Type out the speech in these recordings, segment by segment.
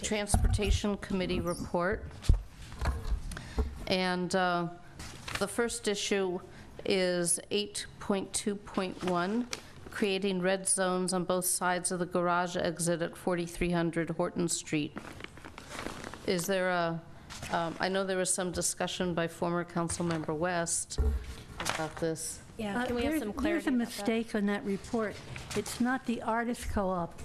Transportation Committee report. And the first issue is 8.2.1, creating red zones on both sides of the garage exit at 4300 Horton Street. Is there a, I know there was some discussion by former Councilmember West about this. Yeah, can we have some clarity? There's a mistake on that report. It's not the Artist Co-op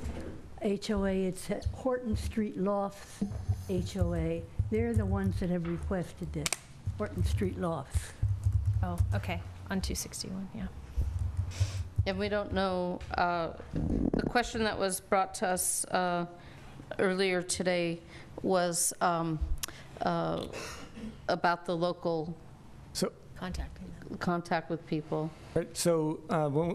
HOA, it's Horton Street Lofts HOA. They're the ones that have requested this, Horton Street Lofts. Oh, okay, on 261, yeah. And we don't know, the question that was brought to us earlier today was about the local Contacting them. contact with people. Right, so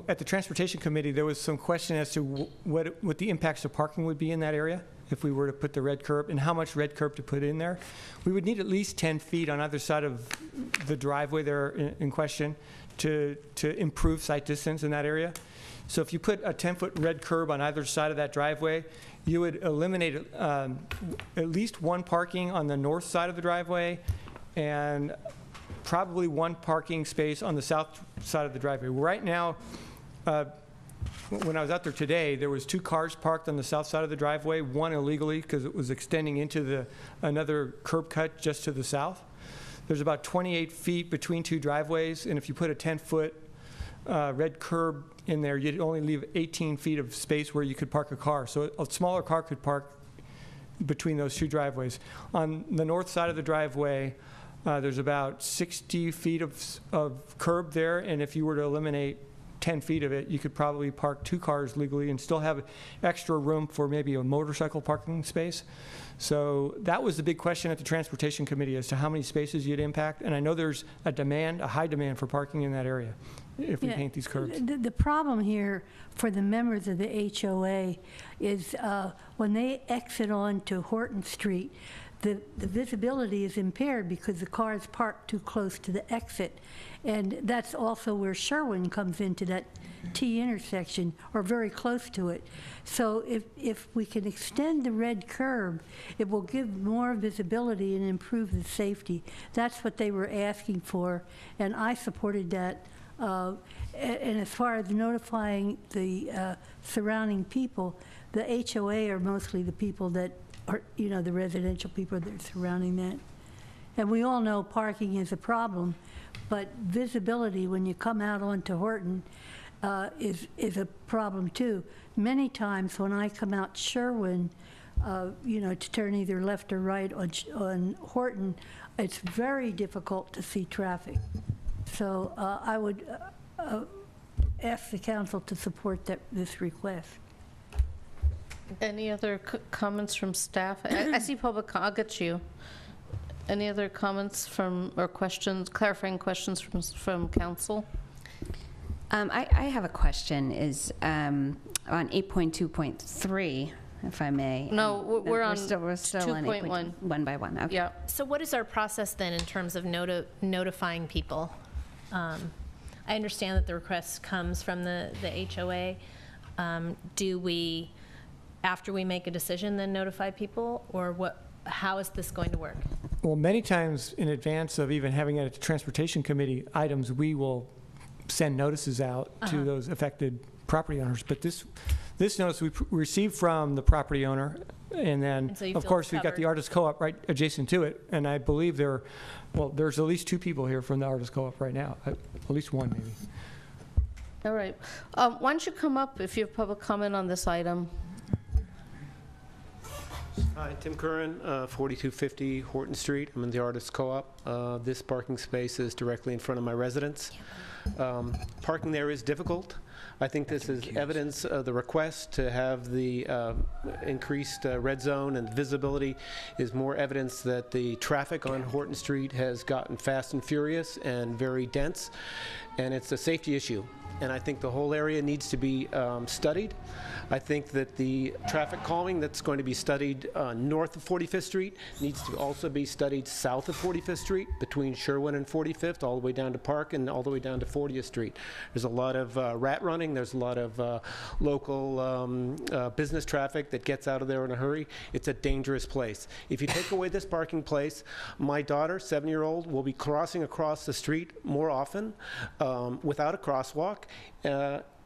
at the Transportation Committee, there was some question as to what the impacts of parking would be in that area if we were to put the red curb, and how much red curb to put in there. We would need at least 10 feet on either side of the driveway there in question to improve sight distance in that area. So if you put a 10-foot red curb on either side of that driveway, you would eliminate at least one parking on the north side of the driveway and probably one parking space on the south side of the driveway. Right now, when I was out there today, there was 2 cars parked on the south side of the driveway, one illegally because it was extending into another curb cut just to the south. There's about 28 feet between 2 driveways, and if you put a 10-foot red curb in there, you'd only leave 18 feet of space where you could park a car. So a smaller car could park between those 2 driveways. On the north side of the driveway, there's about 60 feet of curb there, and if you were to eliminate 10 feet of it, you could probably park 2 cars legally and still have extra room for maybe a motorcycle parking space. So that was the big question at the Transportation Committee as to how many spaces you'd impact, and I know there's a high demand for parking in that area if we paint these curbs. The problem here for the members of the HOA is when they exit onto Horton Street, the visibility is impaired because the car is parked too close to the exit. And that's also where Sherwin comes into that T intersection, or very close to it. So if we can extend the red curb, it will give more visibility and improve the safety. That's what they were asking for, and I supported that. And as far as notifying the surrounding people, the HOA are mostly the people that are, the residential people that are surrounding that. And we all know parking is a problem, but visibility when you come out onto Horton is a problem too. Many times when I come out Sherwin, to turn either left or right on Horton, it's very difficult to see traffic. So I would ask the council to support this request. Any other comments from staff? I see public, I'll get you. Any other comments or questions, clarifying questions from council? I have a question, is on 8.2.3, if I may. No, we're on still on 2.1. 1 by 1, okay. Yeah. So what is our process then in terms of notifying people? I understand that the request comes from the HOA. Do we, after we make a decision, then notify people, or how is this going to work? Well, many times in advance of even having it at the Transportation Committee items, we will send notices out to those affected property owners. But this notice we received from the property owner, and then of course we've got the Artist Co-op right adjacent to it, and I believe there's at least 2 people here from the Artist Co-op right now, at least 1 maybe. All right. Why don't you come up if you have public comment on this item? Hi, Tim Curran, 4250 Horton Street. I'm in the Artist Co-op. This parking space is directly in front of my residence. Parking there is difficult. I think this is evidence of the request to have the increased red zone, and visibility is more evidence that the traffic on Horton Street has gotten fast and furious and very dense, and it's a safety issue. And I think the whole area needs to be studied. I think that the traffic calming that's going to be studied north of 45th Street needs to also be studied south of 45th Street, between Sherwin and 45th, all the way down to Park and all the way down to 40th Street. There's a lot of rat run running. There's a lot of local business traffic that gets out of there in a hurry. It's a dangerous place. If you take away this parking place, my daughter, 7-year-old, will be crossing across the street more often without a crosswalk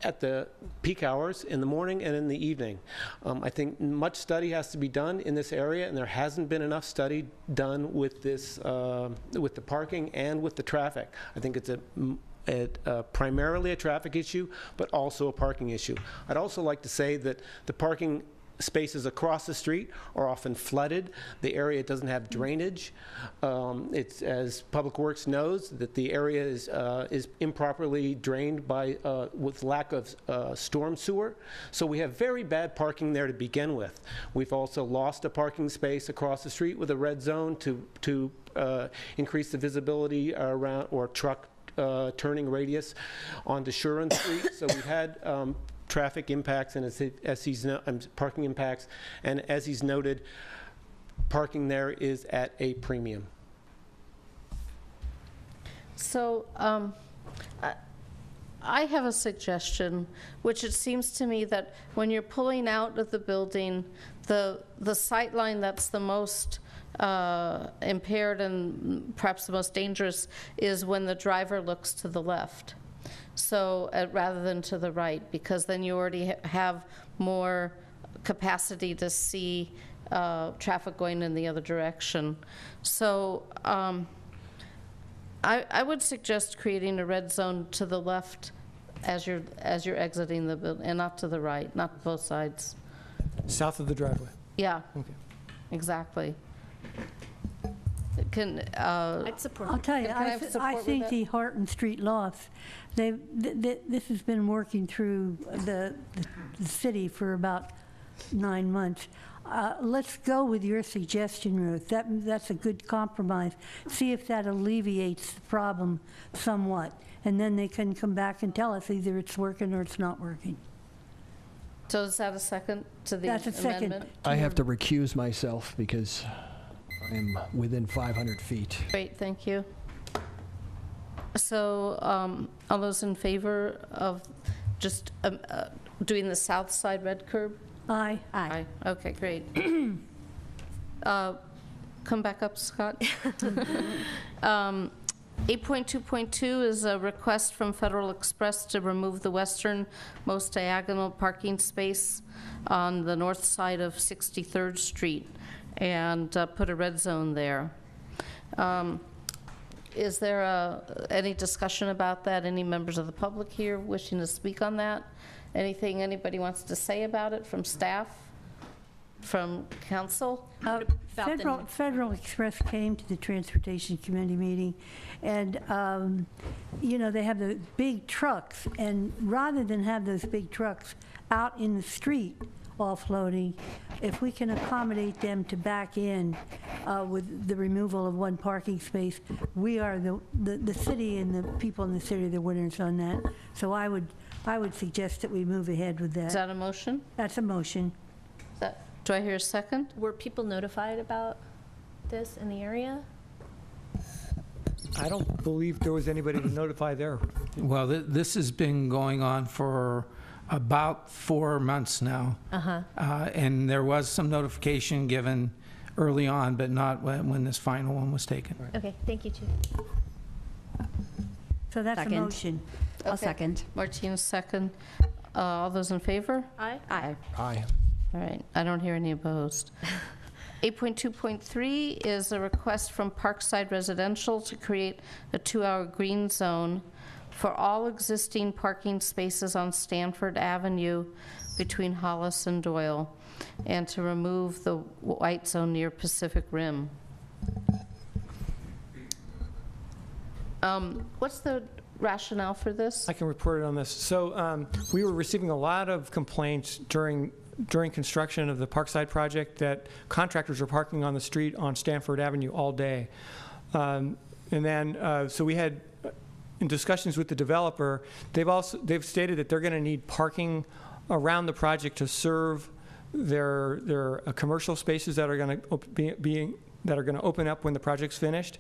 at the peak hours in the morning and in the evening. I think much study has to be done in this area, and there hasn't been enough study done with this, with the parking and with the traffic. I think it's primarily a traffic issue, but also a parking issue. I'd also like to say that the parking spaces across the street are often flooded. The area doesn't have drainage. It's, as Public Works knows, that the area is improperly drained by with lack of storm sewer. So we have very bad parking there to begin with. We've also lost a parking space across the street with a red zone to increase the visibility around, or truck turning radius onto Shuren Street. So we've had traffic impacts and parking impacts, and as he's noted, parking there is at a premium. So I have a suggestion, which it seems to me that when you're pulling out of the building, the sight line that's the most impaired and perhaps the most dangerous is when the driver looks to the left. So rather than to the right, because then you already have more capacity to see traffic going in the other direction. So I would suggest creating a red zone to the left as you're exiting the building, and not to the right, not both sides. South of the driveway. Yeah, Okay. exactly. I'd support. I'll tell you, Can I have I support with think that? the Horton Street loss, this has been working through the city for about 9 months. Let's go with your suggestion, Ruth. That's a good compromise. See if that alleviates the problem somewhat, and then they can come back and tell us either it's working or it's not working. So is that a second to the That's a second. amendment? I have to recuse myself because I'm within 500 feet. Great, thank you. So all those in favor of just doing the south side red curb? Aye. Aye. Okay, great. Come back up, Scott. 8.2.2 is a request from Federal Express to remove the westernmost diagonal parking space on the north side of 63rd Street and put a red zone there. Is there any discussion about that? Any members of the public here wishing to speak on that? Anything anybody wants to say about it from staff, from council? Federal Express came to the Transportation Committee meeting, and, you know, they have the big trucks, and rather than have those big trucks out in the street offloading, if we can accommodate them to back in with the removal of one parking space, we are the city, and the people in the city are the winners on that. So I would suggest that we move ahead with Is that. that a motion? That's a motion. Do I hear a second? Were people notified about this in the area? I don't believe there was anybody to notify there. Well, this has been going on for about 4 months now. And there was some notification given early on, but not when this final one was taken. Okay, thank you, Chief. So that's a Second. motion. I'll Okay. second. Martina's second. All those in favor? Aye. Aye. Aye. All right, I don't hear any opposed. 8.2.3 is a request from Parkside Residential to create a 2-hour green zone for all existing parking spaces on Stanford Avenue between Hollis and Doyle, and to remove the white zone near Pacific Rim. What's the rationale for this? I can report it on this. So we were receiving a lot of complaints during construction of the Parkside project that contractors are parking on the street on Stanford Avenue all day. And then, so we had, in discussions with the developer, they've stated that they're going to need parking around the project to serve their commercial spaces that are going to open up when the project's finished.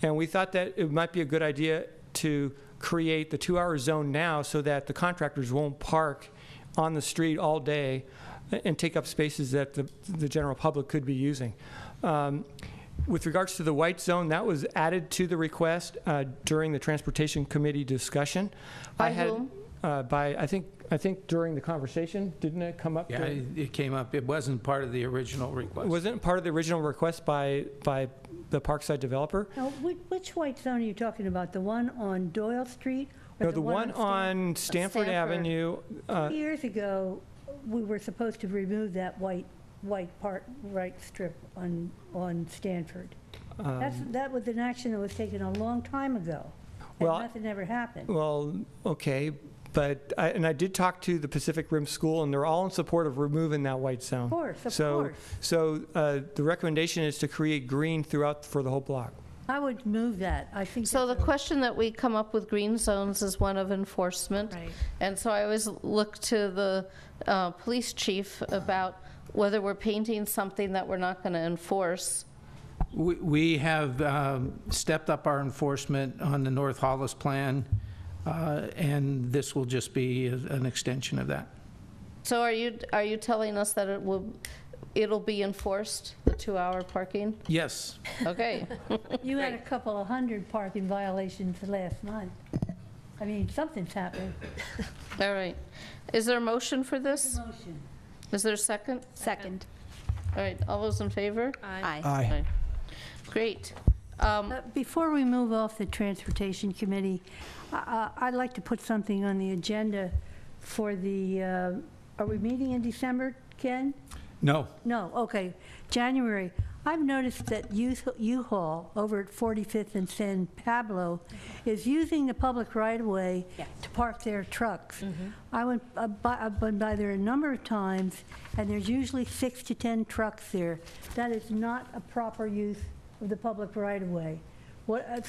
And we thought that it might be a good idea to create the 2-hour zone now so that the contractors won't park on the street all day and take up spaces that the general public could be using. With regards to the white zone, that was added to the request during the Transportation Committee discussion. By whom? I think during the conversation, didn't it come up? Yeah, it came up. It wasn't part of the original request. Wasn't part of the original request by the Parkside developer? Now, which white zone are you talking about? The one on Doyle Street? Or No, the one on Stanford Stanford. Avenue. 2 years ago, we were supposed to remove that white part, right strip on Stanford. That was an action that was taken a long time ago, and Well, nothing ever happened. Well, okay, but I did talk to the Pacific Rim School, and they're all in support of removing that white zone. Of course, of So, course. so the recommendation is to create green throughout for the whole block. I would move that. I think. So the that's a- question that we come up with green zones is one of enforcement. Right. And so I always look to the police chief about whether we're painting something that we're not going to enforce. We have stepped up our enforcement on the North Hollis plan, and this will just be an extension of that. So are you telling us that it'll be enforced, the 2-hour parking? Yes. Okay. You had a couple of hundred parking violations last month. I mean, something's happening. All right. Is there a motion for this? Motion. Is there a second? Second. All right, all those in favor? Aye. Aye. Great. Before we move off the Transportation Committee, I'd like to put something on the agenda for the, are we meeting in December, Ken? No. No, okay, January. I've noticed that U-Haul over at 45th and San Pablo is using the public right-of-way to park their trucks. I've been by there a number of times, and there's usually 6 to 10 trucks there. That is not a proper use of the public right-of-way. Are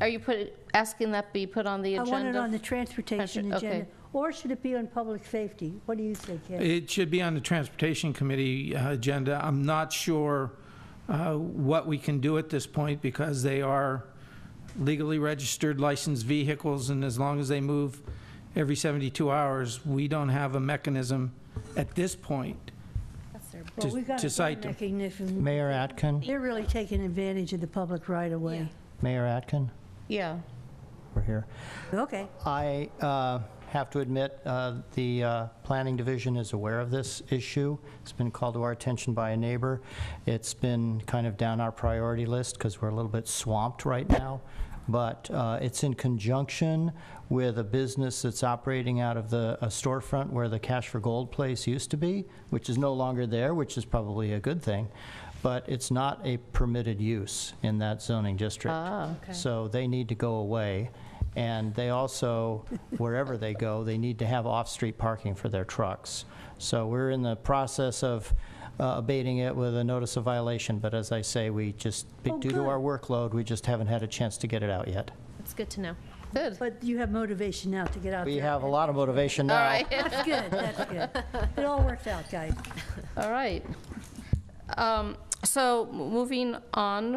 you asking that be put on the I agenda? want it on the transportation Okay. agenda. Or should it be on public safety? What do you think, Ken? It should be on the Transportation Committee agenda. I'm not sure what we can do at this point because they are legally registered licensed vehicles, and as long as they move every 72 hours, we don't have a mechanism at this point Well, we've got to a cite them. mechanism. Mayor Atkin, They're really taking advantage of the public right-of-way. Mayor Atkin, Yeah. we're here. Okay. I have to admit, the Planning Division is aware of this issue. It's been called to our attention by a neighbor. It's been kind of down our priority list because we're a little bit swamped right now. But it's in conjunction with a business that's operating out of a storefront where the Cash for Gold place used to be, which is no longer there, which is probably a good thing. But it's not a permitted use in that zoning district. Okay. So they need to go away. And they also, wherever they go, they need to have off-street parking for their trucks. So we're in the process of abating it with a notice of violation. But as I say, we just, due to our workload, we just haven't had a chance to get it out yet. That's good to know. Good. But you have motivation now to get out there. We have a lot of motivation now. All right. That's good, that's good. It all works out, guys. All right. So moving on,